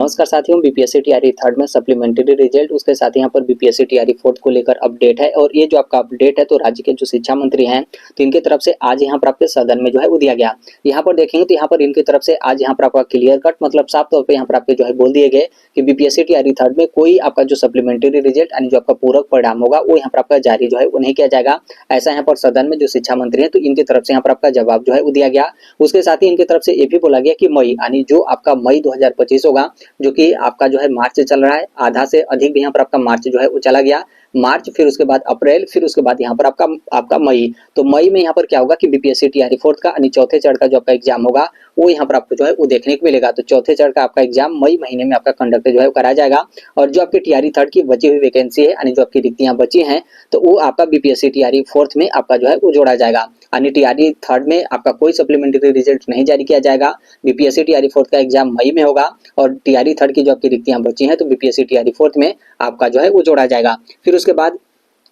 नमस्कार साथियों, BPSC TRE third में सप्लीमेंट्री रिजल्ट उसके साथ यहाँ पर बीपीएससी टीआरई फोर्थ को लेकर अपडेट है। और ये जो आपका अपडेट है तो राज्य के जो शिक्षा मंत्री हैं तो इनकी तरफ से आज यहाँ पर आपके सदन में जो है वो दिया गया। यहाँ पर देखेंगे तो यहाँ पर इनकी तरफ से आज यहाँ पर आपका क्लियर कट मतलब साफ तौर पर यहाँ पर आपके जो है बोल दिए गए कि बीपीएससी टीआरई थर्ड में कोई आपका जो सप्लीमेंट्री रिजल्ट यानी जो आपका पूरक परिणाम होगा वो यहाँ पर आपका जारी जो है वो नहीं किया जाएगा। ऐसा यहाँ पर सदन में जो शिक्षा मंत्री है तो इनकी तरफ से यहाँ पर आपका जवाब जो है वो दिया गया। उसके साथ ही इनकी तरफ से ये भी बोला गया कि मई यानी जो आपका मई 2025 होगा जो कि आपका जो है मार्च से चल रहा है, आधा से अधिक भी यहाँ पर आपका मार्च जो है वो चला गया। मार्च फिर उसके बाद अप्रैल फिर उसके बाद यहाँ पर आपका मई। तो मई में यहाँ पर क्या होगा कि बीपीएससी टीआरई फोर्थ का यानी चौथे चरण का जो आपका एग्जाम होगा वो यहाँ पर आपको जो है वो देखने को मिलेगा। तो चौथे चरण का आपका एग्जाम मई महीने में आपका कंडक्ट जो है वो कराया जाएगा। और जो आपकी टीआरई थर्ड की बची हुई वैकेंसी है यानी जो आपकी रिक्तियां बची हैं तो वो आपका बीपीएससी टीआरई फोर्थ में आपका जो है वो जोड़ा जाएगा। यानी टीआरई थर्ड में आपका कोई सप्लीमेंट्री रिजल्ट नहीं जारी किया जाएगा। बीपीएससी टीआरई फोर्थ का एग्जाम मई में होगा और टीआरई थर्ड की जो आपकी रिक्तियां बची हैं तो बीपीएससी टीआरई फोर्थ में आपका जो है वो जोड़ा जाएगा। फिर उसके बाद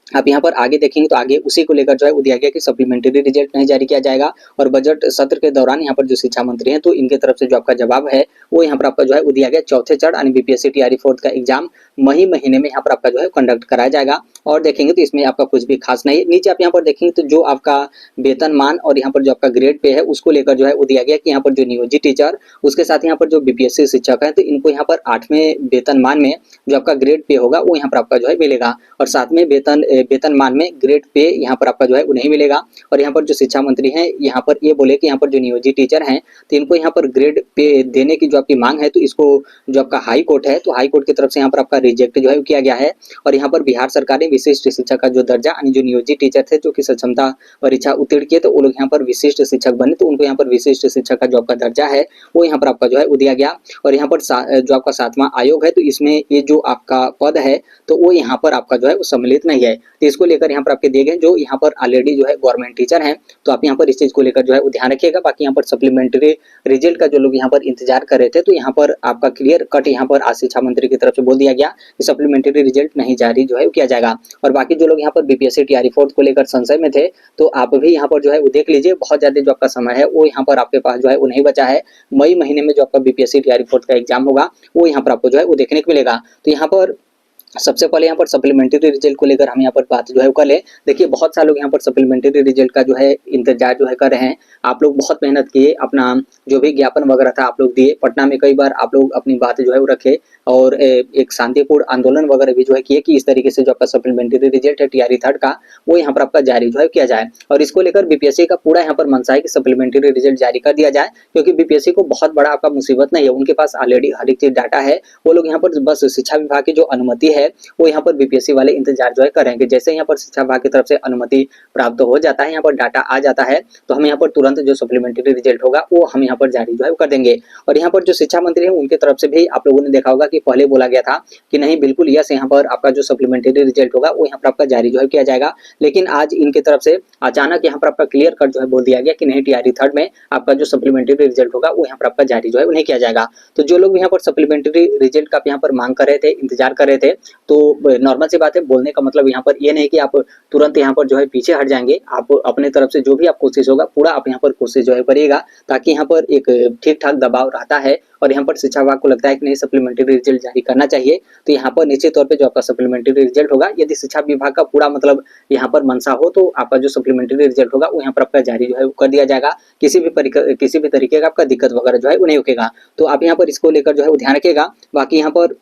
आप यहाँ पर आगे देखेंगे तो आगे उसी को लेकर जो है वो दिया गया कि सप्लीमेंट्री रिजल्ट नहीं जारी किया जाएगा। और बजट सत्र के दौरान यहाँ पर जो शिक्षा मंत्री हैं तो इनके तरफ से जो आपका जवाब है वो यहाँ पर आपका जो है वो दिया गया। चौथे चरण यानी बीपीएससी टीआरई फोर्थ का एग्जाम मई महीने में यहाँ पर आपका जो है कंडक्ट कराया जाएगा। और देखेंगे तो इसमें आपका कुछ भी खास नहीं है। नीचे आप यहाँ पर देखेंगे तो जो आपका वेतनमान और यहाँ पर जो आपका ग्रेड पे है उसको लेकर जो है वो दिया गया कि यहाँ पर जो नियोजित टीचर उसके साथ यहाँ पर जो बीपीएससी शिक्षक है तो इनको यहाँ पर 8वें वेतनमान में जो आपका ग्रेड पे होगा वो यहाँ पर आपका जो है मिलेगा। और 7वें वेतनमान में ग्रेड पे यहाँ पर आपका जो है वो नहीं मिलेगा। और यहाँ पर जो शिक्षा मंत्री हैं यहाँ पर ये बोले कि यहाँ पर जो नियोजित टीचर हैं तो इनको यहाँ पर ग्रेड पे देने की जो आपकी मांग है तो इसको जो आपका हाई कोर्ट है तो हाई कोर्ट की तरफ से यहाँ पर आपका रिजेक्ट जो है किया गया है। और यहाँ पर बिहार सरकार ने विशिष्ट शिक्षक का जो दर्जा यानी जो नियोजित टीचर थे जो कि सक्षमता परीक्षा उत्तीर्ण किए तो वो लोग यहाँ पर विशिष्ट शिक्षक बने तो उनको यहाँ पर विशिष्ट शिक्षक का जो आपका दर्जा है वो यहाँ पर आपका जो है वो दिया गया। और यहाँ पर जो आपका 7वां आयोग है तो इसमें ये जो आपका पद है तो वो यहाँ पर आपका जो है वो सम्मिलित नहीं है। तो इसको लेकर यहाँ पर आपके दिए गए जो यहाँ पर ऑलरेडी जो है गवर्नमेंट टीचर हैं तो आप यहाँ पर इस चीज को लेकर जो है वो ध्यान रखिएगा। बाकी यहाँ पर सप्लीमेंट्री रिजल्ट का जो लोग यहाँ पर इंतजार कर रहे थे तो यहाँ पर आपका क्लियर कट यहाँ पर आज शिक्षा मंत्री की तरफ से बोल दिया गया कि सप्लीमेंट्री रिजल्ट नहीं जारी जो है किया जाएगा। और बाकी जो लोग यहाँ पर बीपीएससी टीआरई फोर्थ को लेकर संशय में थे तो आप भी यहाँ पर जो है वो देख लीजिए, बहुत ज्यादा जो आपका समय है वो यहाँ पर आपके पास जो है वो नहीं बचा है। मई महीने में जो आपका बीपीएससी टीआरई फोर्थ का एग्जाम होगा वो यहाँ पर आपको जो है वो देखने को मिलेगा। तो यहाँ पर सबसे पहले यहाँ पर सप्लीमेंट्री रिजल्ट को लेकर हम यहाँ पर बात जो है कर ले। देखिए बहुत सारे लोग यहाँ पर सप्लीमेंट्री रिजल्ट का जो है इंतजार जो है कर रहे हैं। आप लोग बहुत मेहनत किए, अपना जो भी ज्ञापन वगैरह था आप लोग दिए, पटना में कई बार आप लोग अपनी बात जो है वो रखे और एक शांतिपूर्ण आंदोलन वगैरह भी जो है किए कि इस तरीके से जो आपका सप्लीमेंट्री रिजल्ट है टीआरई थर्ड का वो यहाँ पर आपका जारी जो है किया जाए। और इसको लेकर बीपीएससी का पूरा यहाँ पर मनसा है कि सप्लीमेंट्री रिजल्ट जारी कर दिया जाए, क्योंकि बीपीएससी को बहुत बड़ा आपका मुसीबत नहीं है, उनके पास ऑलरेडी हर एक चीज डाटा है। वो लोग यहाँ पर बस शिक्षा विभाग की जो अनुमति है वो यहाँ पर बीपीएससी वाले इंतजार जो है करेंगे। जैसे यहाँ पर शिक्षा विभाग की तरफ से अनुमति प्राप्त हो जाता है, यहाँ पर डाटा आ जाता है तो हम यहाँ पर तुरंत जो सप्लीमेंट्री रिजल्ट होगा वो हम यहाँ पर जारी जो है कर देंगे। और यहाँ पर जो शिक्षा मंत्री है उनकी तरफ से भी आप लोगों ने देखा होगा कि पहले बोला गया था कि नहीं बिल्कुल यस यहाँ पर आपका जो सप्लीमेंट्री रिजल्ट होगा वो यहाँ पर आपका जारी जो है किया जाएगा। लेकिन आज इनकी तरफ से अचानक यहाँ पर आपका क्लियर कट जो है बोल दिया गया कि नहीं टीआरई थर्ड में आपका जो सप्लीमेंट्री रिजल्ट होगा वो यहाँ पर आपका जारी जो है नहीं किया जाएगा। तो जो लोग यहाँ पर सप्लीमेंट्री रिजल्ट का यहाँ पर मांग कर रहे थे, इंतजार कर रहे थे, तो नॉर्मल सी बात है, बोलने का मतलब यहाँ पर ये नहीं कि आप तुरंत यहाँ पर जो है पीछे हट जाएंगे। आप अपने तरफ से जो भी आप कोशिश होगा पूरा आप यहाँ पर कोशिश जो है करिएगा, ताकि यहाँ पर एक ठीक ठाक दबाव रहता है। और यहाँ पर शिक्षा विभाग को लगता है कि नहीं सप्लीमेंट्री रिजल्ट जारी करना चाहिए, तो यहाँ पर निश्चित तौर पे जो आपका सप्लीमेंट्री रिजल्ट होगा, यदि शिक्षा विभाग का पूरा मतलब यहाँ पर मनसा हो तो आपका जो सप्लीमेंट्री रिजल्ट होगा वो यहाँ पर आपका जारी जो है कर दिया जाएगा। किसी भी तरीके का आपका दिक्कत वगैरह जो है वो नहीं होगा। तो आप यहाँ पर इसको लेकर जो है वो ध्यान रखिएगा। बाकी यहाँ पर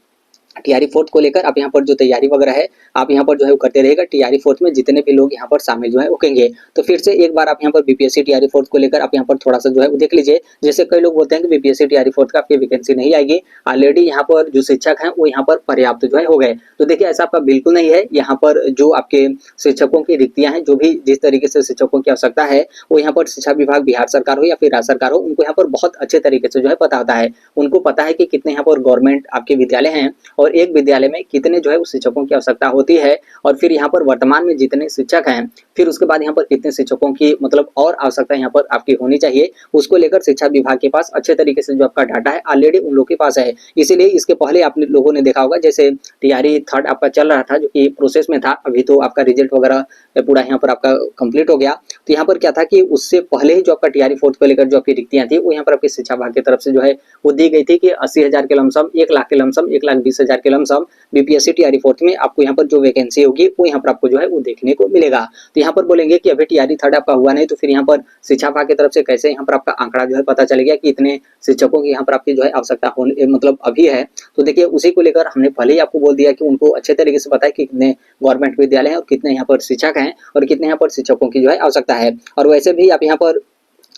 टीआरई फोर्थ को लेकर आप यहाँ पर जो तैयारी वगैरह है आप यहाँ पर जो है वो करते रहेगा। टीआरई फोर्थ में जितने भी लोग यहाँ पर शामिल जो है वो कहेंगे, तो फिर से एक बार आप यहाँ पर बीपीएससी टीआरई फोर्थ को लेकर आप यहाँ पर थोड़ा सा जो है वो देख लीजिए। जैसे कई लोग बोलते हैं कि बीपीएससी टीआरई फोर्थ का आपकी वैकेंसी नहीं आएगी, ऑलरेडी यहाँ पर जो शिक्षक हैं वो यहाँ पर पर्याप्त जो है हो गए। तो देखिए ऐसा आपका बिल्कुल नहीं है। यहाँ पर जो आपके शिक्षकों की रिक्तियां हैं, जो भी जिस तरीके से शिक्षकों की आवश्यकता है वो यहाँ पर शिक्षा विभाग बिहार सरकार हो या फिर राज्य सरकार हो, उनको यहाँ पर बहुत अच्छे तरीके से जो है पता होता है। उनको पता है कि कितने यहाँ पर गवर्नमेंट आपके विद्यालय हैं और और एक विद्यालय में कितने जो है उस शिक्षकों की आवश्यकता होती है, और फिर यहाँ पर वर्तमान में जितने शिक्षक हैं, फिर उसके बाद यहाँ पर कितने शिक्षकों की मतलब और आवश्यकता यहाँ पर आपकी होनी चाहिए, उसको लेकर शिक्षा विभाग के पास अच्छे तरीके से जो आपका डाटा है ऑलरेडी उन लोगों के पास है। इसीलिए इसके पहले आप लोगों ने देखा होगा जैसे टीआरई थर्ड आपका चल रहा था, जो कि प्रोसेस में था, अभी तो आपका रिजल्ट वगैरह पूरा यहाँ पर आपका कंप्लीट हो गया। तो यहाँ पर क्या था कि उससे पहले ही जो आपका टीआरई फोर्थ को लेकर जो आपकी रिक्तियां थी वो यहाँ पर आपकी शिक्षा विभाग की तरफ से जो है वो दी गई थी कि 80,000 के लमसम, 1 लाख के लमसम, 1,20,000 के लमसम बीपीएससी टीआरई फोर्थ में आपको यहाँ पर जो वैकेंसी होगी वो यहाँ पर आपको जो है वो देखने को मिलेगा। तो यहाँ पर बोलेंगे कि अभी टीआरई थर्ड आपका हुआ नहीं, तो फिर यहाँ पर शिक्षा विभाग की तरफ से कैसे यहाँ पर आपका आंकड़ा जो है पता चलेगा कि इतने शिक्षकों की यहाँ पर आपकी जो है आवश्यकता होने मतलब अभी है। तो देखिए उसी को लेकर हमने पहले ही आपको बोल दिया कि उनको अच्छे तरीके से पता है कि कितने गवर्नमेंट विद्यालय हैं और कितने यहाँ पर शिक्षक हैं और कितने यहाँ पर शिक्षकों की जो है आवश्यकता है। और वैसे भी आप यहाँ पर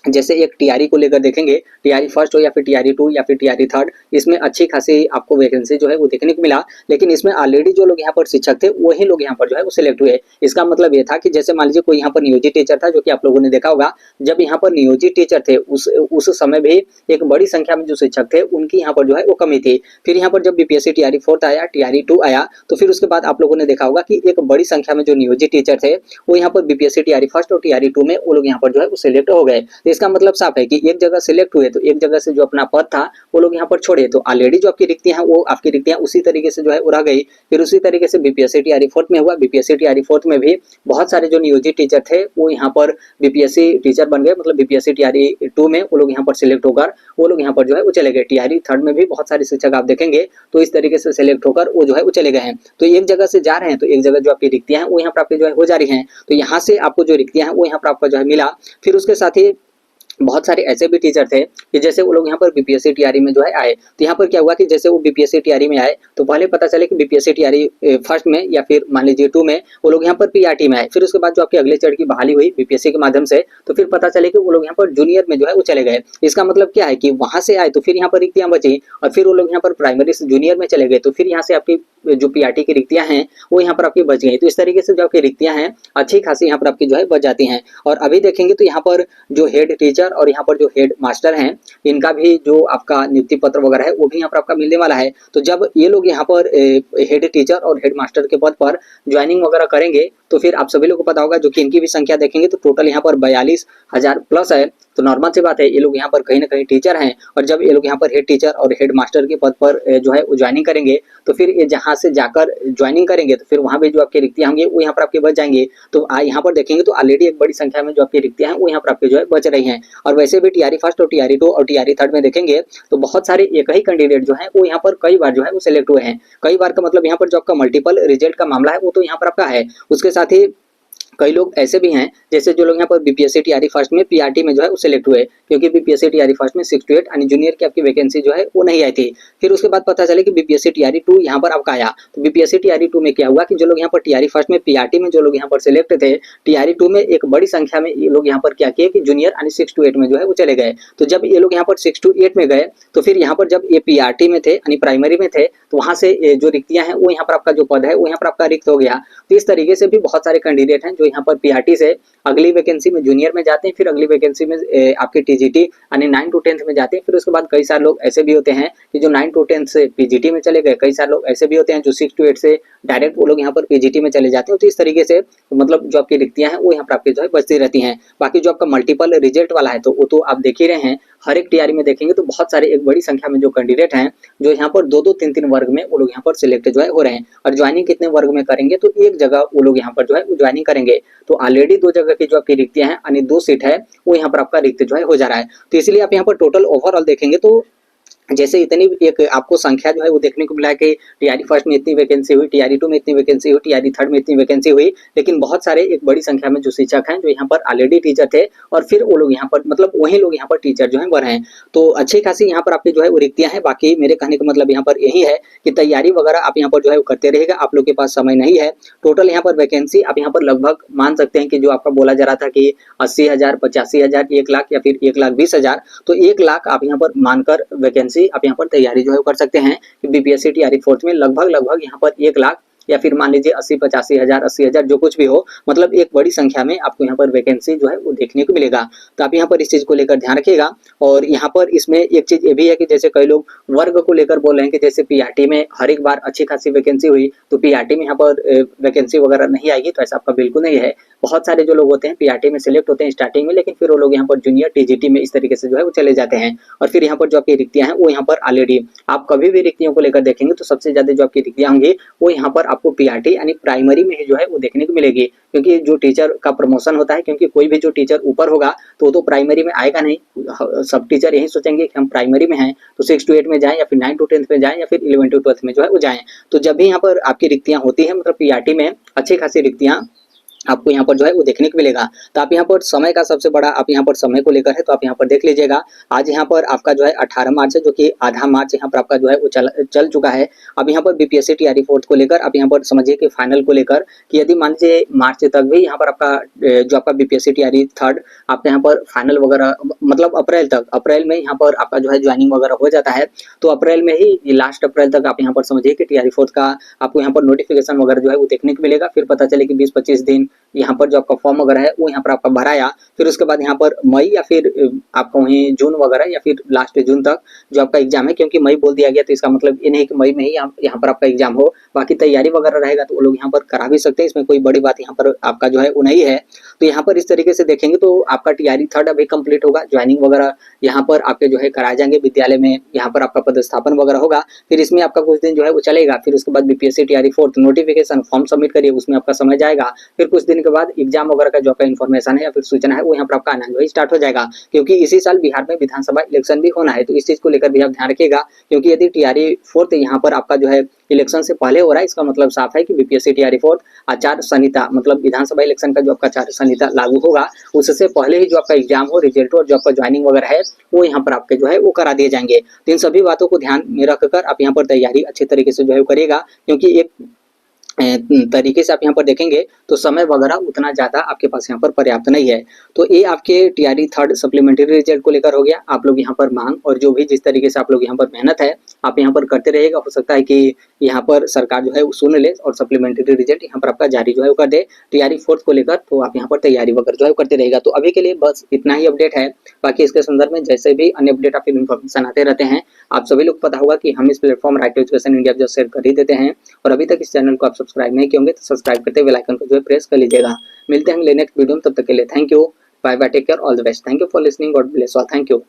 जैसे एक टीआरई को लेकर देखेंगे, टीआरई फर्स्ट हो या फिर टीआरई टू या फिर टीआरई थर्ड, इसमें अच्छी खासी आपको वैकेंसी जो है वो देखने को मिला, लेकिन इसमें ऑलरेडी जो लोग यहाँ पर शिक्षक थे वही लोग यहाँ पर जो है वो सिलेक्ट हुए। इसका मतलब ये था कि जैसे मान लीजिए कोई यहाँ पर नियोजित टीचर था, जो कि आप लोगों ने देखा होगा, जब यहाँ पर नियोजित टीचर थे उस समय भी एक बड़ी संख्या में जो शिक्षक थे उनकी यहाँ पर जो है वो कमी थी। फिर यहाँ पर जब बीपीएससी टीआरई फोर्थ आया, टीआरई टू आया, तो फिर उसके बाद आप लोगों ने देखा होगा कि एक बड़ी संख्या में जो नियोजित टीचर थे वो यहाँ पर बीपीएससी टीआरई फर्स्ट और टीआरई टू में वो लोग यहाँ पर जो है वो सिलेक्ट हो गए। तो इसका मतलब साफ है कि एक जगह सिलेक्ट हुए तो एक जगह से जो अपना पद था वो लोग यहाँ पर छोड़े, तो ऑलरेडी जो आपकी रिक्तियां हैं वो आपकी रिक्तियां उसी तरीके से जो है रह गई। फिर उसी तरीके से बीपीएससी टीआरई फोर्थ में हुआ, बीपीएससी टीआरई फोर्थ में भी बहुत सारे जो नियोजित टीचर थे वो यहाँ पर बीपीएससी टीचर बन गए, मतलब बीपीएससी टीआरई टू में वो लोग यहाँ पर सिलेक्ट होकर वो लोग यहाँ पर जो है वो चले गए। टीआरई थर्ड में भी बहुत सारे शिक्षक आप देखेंगे तो इस तरीके से सिलेक्ट होकर वो जो है वो चले गए हैं। तो एक जगह से जा रहे हैं तो एक जगह जो आपकी रिक्तियां हैं वो यहाँ पर आपकी जो है हो जा रही हैं। तो यहाँ से आपको जो रिक्तियां हैं वो यहाँ पर आपका जो है मिला। फिर उसके साथ ही बहुत सारे ऐसे भी टीचर थे कि जैसे वो लोग यहाँ पर बीपीएससी टीआरई में जो है आए, तो यहाँ पर क्या हुआ कि जैसे वो बीपीएससी टीआरई में आए तो पहले पता चले कि बीपीएससी टीआरई फर्स्ट में या फिर मान लीजिए टू में वो लोग यहाँ पर पीआरटी में आए। फिर उसके बाद जो आपके अगले चरण की बहाली हुई बीपीएससी के माध्यम से, तो फिर पता चले कि वो लोग यहाँ पर जूनियर में जो है वो चले गए। इसका मतलब क्या है कि वहां से आए तो फिर यहाँ पर रिक्तियां बची और फिर वो लोग यहाँ पर प्राइमरी से जूनियर में चले गए, तो फिर यहाँ से आपकी जो पीआरटी की रिक्तियां हैं वो यहाँ पर आपकी बच गई। तो इस तरीके से जो आपकी रिक्तियां हैं अच्छी खासी यहाँ पर आपकी जो है बच जाती हैं। और अभी देखेंगे तो यहाँ पर जो हेड टीचर और यहाँ पर जो हेड मास्टर हैं इनका भी जो आपका नियुक्ति पत्र वगैरह है वो भी यहाँ पर आपका मिलने वाला है। तो जब ये लोग यहाँ पर हेड टीचर और हेड मास्टर के पद पर ज्वाइनिंग वगैरह करेंगे तो फिर आप सभी लोगों को पता होगा, जो कि इनकी भी संख्या देखेंगे तो टोटल यहाँ पर 42,000 प्लस है। तो नॉर्मल सी बात है ये लोग यहाँ पर कहीं ना कहीं टीचर हैं, और जब ये लोग यहाँ पर हेड टीचर और हेड मास्टर के पद पर जो है ज्वाइनिंग करेंगे तो फिर ये जहाँ से जाकर ज्वाइनिंग करेंगे तो फिर वहाँ भी जो आपकी रिक्तियां होंगी वो यहाँ पर आपके बच जाएंगे। तो यहाँ पर देखेंगे तो ऑलरेडी एक बड़ी संख्या में जो आपकी रिक्तियां हैं वो यहाँ पर आपके जो है बच रही हैं। और वैसे भी टीआरई फर्स्ट और टीआरई टू और टीआरई थर्ड में देखेंगे तो बहुत सारे एक ही कैंडिडेट जो है वो यहाँ पर कई बार जो है वो सिलेक्ट हुए हैं। कई बार का मतलब यहाँ पर जो आपका मल्टीपल रिजल्ट का मामला है वो तो यहाँ पर आपका है। उसके साथ ही कई लोग ऐसे भी हैं जैसे जो लोग यहाँ पर बीपीएससी टीआरई फर्स्ट में पीआरटी में जो है वो सिलेक्ट हुए, क्योंकि बीपीएससी टीआरई फर्स्ट में 6 to 8 यानी जूनियर की आपकी वैकेंसी जो है वो नहीं आई थी। फिर उसके बाद पता चले कि बीपीएससी टीआरई टू यहाँ पर आपका आया। तो बीपीएससी टीआरई टू में क्या हुआ कि जो लोग यहाँ पर टीआरई फर्स्ट में पीआरटी में जो लोग यहाँ पर सिलेक्ट थे, टीआरई टू में एक बड़ी संख्या में ये लोग यहाँ पर क्या किए कि जूनियर यानी 6 to 8 में जो है वो चले गए। तो जब ये लोग यहाँ पर 6 to 8 में गए तो फिर यहाँ पर जब ये पीआरटी में थे यानी प्राइमरी में थे तो वहां से जो रिक्तियां हैं वो यहाँ पर आपका जो पद है वो यहाँ पर आपका रिक्त हो गया। तो इस तरीके से भी बहुत सारे कैंडिडेट हैं जो यहाँ पर पीआरटी से अगली वैकेंसी में जूनियर में जाते हैं, फिर अगली वैकेंसी में आपके टीजीटी यानी 9 to 10 में जाते हैं। फिर उसके बाद कई सारे लोग ऐसे भी होते हैं कि जो 9 to 10 से पीजीटी में चले गए। कई सारे लोग ऐसे भी होते हैं जो 6 to 8 से डायरेक्ट वो लोग यहाँ पर पीजीटी में चले जाते हैं। तो इस तरीके से मतलब जो आपकी रिक्तियां हैं वो यहाँ पर आपके जो है बचती रहती हैं। बाकी जो आपका मल्टीपल रिजल्ट वाला है तो वो तो आप देख ही रहे हैं, हर एक टीआरई में देखेंगे तो बहुत सारे एक बड़ी संख्या में जो कैंडिडेट हैं जो यहाँ पर 2-2, 3-3 वर्ग में वो लोग यहाँ पर सिलेक्ट जो है हो रहे हैं। और ज्वाइनिंग कितने वर्ग में करेंगे तो एक जगह वो लोग यहाँ पर जो है ज्वाइनिंग करेंगे। तो ऑलरेडी 2 जगह की जो आपकी रिक्तियां हैं यानी 2 सीट है वो यहाँ पर आपका रिक्त जो है हो जा रहा है। तो इसलिए आप यहाँ पर टोटल ओवरऑल देखेंगे तो जैसे इतनी एक आपको संख्या जो है वो देखने को मिला कि टीआरई फर्स्ट में इतनी वैकेंसी हुई, टीआरई टू में इतनी वैकेंसी हुई, टीआरई थर्ड में इतनी वैकेंसी हुई, लेकिन बहुत सारे एक बड़ी संख्या में जो शिक्षक हैं जो यहाँ पर ऑलरेडी टीचर थे और फिर वो लोग यहाँ पर मतलब वही लोग यहाँ पर टीचर जो है बन रहे हैं। तो अच्छी खासी यहाँ पर आपकी जो है वो रिक्तियां हैं। बाकी मेरे कहने का मतलब यहाँ पर यही है कि तैयारी वगैरह आप यहाँ पर जो है वो करते रहेगा, आप लोग के पास समय नहीं है। टोटल यहाँ पर वैकेंसी आप यहाँ पर लगभग मान सकते हैं कि जो आपका बोला जा रहा था कि 80,000, 85,000, 1 लाख या फिर 1,20,000, तो 1 लाख आप यहाँ पर मानकर वैकेंसी आप यहाँ पर तैयारी जो है कर सकते हैं। बीपीएससी टीआरई फोर्थ में लगभग यहाँ पर 1 लाख या फिर मान लीजिए 80-85 हज़ार 80 हज़ार जो कुछ भी हो, मतलब एक बड़ी संख्या में आपको यहाँ पर वैकेंसी जो है वो देखने को मिलेगा। तो आप यहाँ पर इस चीज़ को लेकर ध्यान रखिएगा। और यहाँ पर इसमें एक चीज़ ये भी है कि जैसे कई लोग वर्ग को लेकर बोल रहे हैं कि जैसे पीआरटी में हर एक बार अच्छी खासी वैकेंसी हुई तो पीआरटी में यहाँ पर वैकेंसी वगैरह नहीं आएगी, तो ऐसा आपका बिल्कुल नहीं है। बहुत सारे जो लोग होते हैं पीआरटी में सिलेक्ट होते हैं स्टार्टिंग में, लेकिन फिर वो लोग यहाँ पर जूनियर टीजीटी में इस तरीके से जो है वो चले जाते हैं। और फिर यहाँ पर जो आपकी रिक्तियां हैं वो यहाँ पर ऑलरेडी आप कभी भी रिक्तियों को लेकर देखेंगे तो सबसे ज्यादा जो आपकी रिक्तियां होंगी वो यहाँ पर आपको पीआरटी यानी प्राइमरी में ही जो है वो देखने को मिलेगी। क्योंकि जो टीचर का प्रमोशन होता है, क्योंकि कोई भी जो टीचर ऊपर होगा तो प्राइमरी में आएगा नहीं, सब टीचर यही सोचेंगे कि हम प्राइमरी में हैं तो 6 to 8 में जाएं या फिर 9 to 10 में जाएं या फिर 11 to 12 में जो है वो जाएं। तो जब भी यहाँ पर आपकी रिक्तियां होती है मतलब पीआरटी में अच्छी खासी रिक्तियां आपको यहाँ पर जो है वो देखने को मिलेगा। तो आप यहाँ पर समय का सबसे बड़ा आप यहाँ पर समय को लेकर है तो आप यहाँ पर देख लीजिएगा। आज यहाँ पर आपका जो है 18 मार्च है, जो कि आधा मार्च यहाँ पर आपका जो है वो चल चुका है। अब यहाँ पर बीपीएससी टीआरई 4th को लेकर आप यहाँ पर समझिए कि फाइनल को लेकर कि यदि मान लीजिए मार्च तक भी यहाँ पर आपका जो आपका बीपीएससी टीआरई 3rd आपका यहाँ पर फाइनल वगैरह मतलब अप्रैल में यहाँ पर आपका जो है ज्वाइनिंग वगैरह हो जाता है। तो अप्रैल में ही लास्ट अप्रैल तक आप यहाँ पर समझिए कि टीआरई 4th का आपको यहाँ पर नोटिफिकेशन वगैरह जो है वो देखने को मिलेगा। फिर पता चले कि 20-25 दिन यहाँ पर जो आपका फॉर्म वगैरह है वो यहाँ पर आपका भराया, फिर उसके बाद यहाँ पर मई या फिर आपका वहीं जून वगैरह या फिर लास्ट जून तक जो आपका एग्जाम है, क्योंकि मई बोल दिया गया तो इसका मतलब ये नहीं कि मई में ही यहाँ पर आपका एग्जाम हो, बाकी तैयारी वगैरह रहेगा तो वो लोग यहाँ पर करा भी सकते हैं, इसमें कोई बड़ी बात यहाँ पर आपका जो है वो नहीं है। तो यहाँ पर इस तरीके से देखेंगे तो आपका टीआरई 3rd अभी कंप्लीट होगा, ज्वाइनिंग वगैरह यहाँ पर आपके जो है कराए जाएंगे विद्यालय में, यहाँ पर आपका पदस्थापन वगैरह होगा, फिर इसमें आपका कुछ दिन जो है वो चलेगा। फिर उसके बाद BPSC TRE 4th notification form submit करिए, उसमें आपका समय जाएगा। फिर कुछ दिन के बाद एग्जाम वगैरह का जो आपका इन्फॉर्मेशन है या फिर सूचना है वो यहाँ पर आपका आना जो है स्टार्ट हो जाएगा। क्योंकि इसी साल बिहार में विधानसभा इलेक्शन भी होना है, तो इस चीज को लेकर भी आप ध्यान रखिएगा। क्योंकि यदि टीआरई 4th यहाँ पर आपका जो है इलेक्शन से पहले हो रहा है, इसका मतलब साफ है कि बीपीएससी टीआरई 4th आचार संहिता मतलब विधानसभा इलेक्शन का जो आपका आचार संहिता लागू होगा उससे पहले ही जो आपका एग्जाम हो, रिजल्ट हो और जो आपका ज्वाइनिंग वगैरह है वो यहाँ पर आपके जो है वो करा दिए जाएंगे। तो इन सभी बातों को ध्यान में रखकर आप यहाँ पर तैयारी अच्छे तरीके से जो है करिएगा। क्योंकि एक तरीके से आप यहाँ पर देखेंगे तो समय वगैरह उतना ज़्यादा आपके पास यहाँ पर पर्याप्त नहीं है। तो ये आपके टीआरई 3rd सप्लीमेंट्री रिजल्ट को लेकर हो गया। आप लोग यहाँ पर मांग और जो भी जिस तरीके से आप लोग यहाँ पर मेहनत है आप यहाँ पर करते रहिएगा। हो सकता है कि यहाँ पर सरकार जो है वो सुन ले और सप्लीमेंट्री रिजल्ट यहाँ पर आपका जारी जो है वो कर दे टीआरई 4th को लेकर। तो आप यहाँ पर तैयारी वगैरह जो है करते रहेगा। तो अभी के लिए बस इतना ही अपडेट है, बाकी इसके संदर्भ में जैसे भी अन्य अपडेट आप इन्फॉर्मेशन आते रहते हैं। आप सभी लोग पता होगा कि हम इस platform right to education India जो शेयर कर ही देते हैं, और अभी तक इस चैनल को आप सब्सक्राइब नहीं किए होंगे तो सब्सक्राइब करते बेल आइकन को जो है प्रेस कर लीजिएगा। मिलते हैं नेक्स्ट वीडियो में, तब तक के लिए thank you, bye bye, take care, all the best, thank you for listening, God bless all, thank you.